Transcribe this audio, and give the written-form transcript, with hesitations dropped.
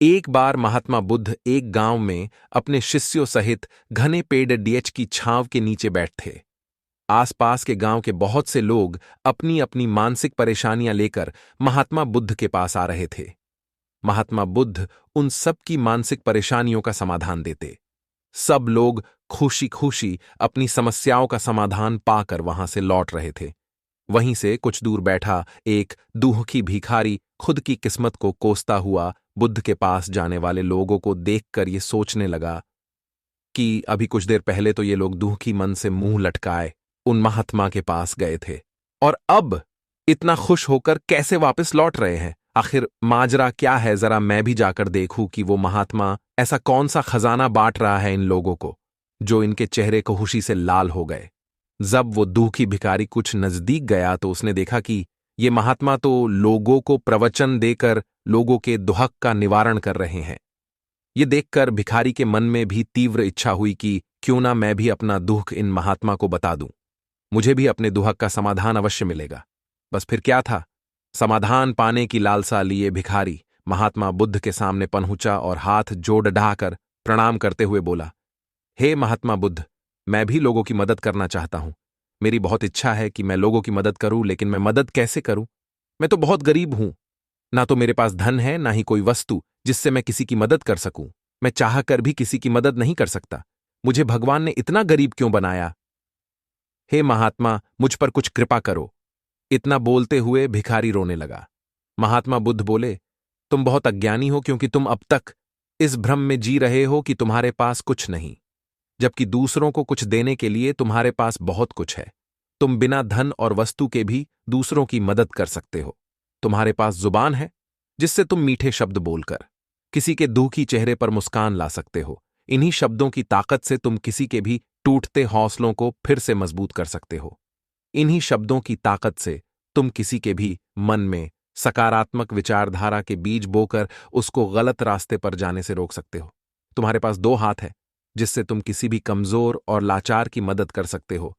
एक बार महात्मा बुद्ध एक गांव में अपने शिष्यों सहित घने पेड़ डीएच की छांव के नीचे बैठे थे। आसपास के गांव के बहुत से लोग अपनी अपनी मानसिक परेशानियां लेकर महात्मा बुद्ध के पास आ रहे थे। महात्मा बुद्ध उन सब की मानसिक परेशानियों का समाधान देते। सब लोग खुशी खुशी अपनी समस्याओं का समाधान पाकर वहां से लौट रहे थे। वहीं से कुछ दूर बैठा एक दुखी भिखारी खुद की किस्मत को कोसता हुआ बुद्ध के पास जाने वाले लोगों को देखकर ये सोचने लगा कि अभी कुछ देर पहले तो ये लोग दुखी मन से मुंह लटकाए उन महात्मा के पास गए थे, और अब इतना खुश होकर कैसे वापस लौट रहे हैं। आखिर माजरा क्या है, जरा मैं भी जाकर देखूं कि वो महात्मा ऐसा कौन सा खजाना बांट रहा है इन लोगों को, जो इनके चेहरे को खुशी से लाल हो गए। जब वो दुखी भिखारी कुछ नजदीक गया तो उसने देखा कि ये महात्मा तो लोगों को प्रवचन देकर लोगों के दुहक का निवारण कर रहे हैं। ये देखकर भिखारी के मन में भी तीव्र इच्छा हुई कि क्यों ना मैं भी अपना दुख इन महात्मा को बता दूं, मुझे भी अपने दुहक का समाधान अवश्य मिलेगा। बस फिर क्या था, समाधान पाने की लालसा लिए भिखारी महात्मा बुद्ध के सामने पहुंचा और हाथ जोड़ ढाकर प्रणाम करते हुए बोला, हे महात्मा बुद्ध, मैं भी लोगों की मदद करना चाहता हूं। मेरी बहुत इच्छा है कि मैं लोगों की मदद करूं, लेकिन मैं मदद कैसे करूं? मैं तो बहुत गरीब हूं। ना तो मेरे पास धन है, ना ही कोई वस्तु जिससे मैं किसी की मदद कर सकूं। मैं चाह कर भी किसी की मदद नहीं कर सकता। मुझे भगवान ने इतना गरीब क्यों बनाया? हे महात्मा, मुझ पर कुछ कृपा करो। इतना बोलते हुए भिखारी रोने लगा। महात्मा बुद्ध बोले, तुम बहुत अज्ञानी हो, क्योंकि तुम अब तक इस भ्रम में जी रहे हो कि तुम्हारे पास कुछ नहीं, जबकि दूसरों को कुछ देने के लिए तुम्हारे पास बहुत कुछ है। तुम बिना धन और वस्तु के भी दूसरों की मदद कर सकते हो। तुम्हारे पास जुबान है जिससे तुम मीठे शब्द बोलकर किसी के दुखी चेहरे पर मुस्कान ला सकते हो। इन्हीं शब्दों की ताकत से तुम किसी के भी टूटते हौसलों को फिर से मजबूत कर सकते हो। इन्हीं शब्दों की ताकत से तुम किसी के भी मन में सकारात्मक विचारधारा के बीज बोकर उसको गलत रास्ते पर जाने से रोक सकते हो। तुम्हारे पास दो हाथ है जिससे तुम किसी भी कमजोर और लाचार की मदद कर सकते हो।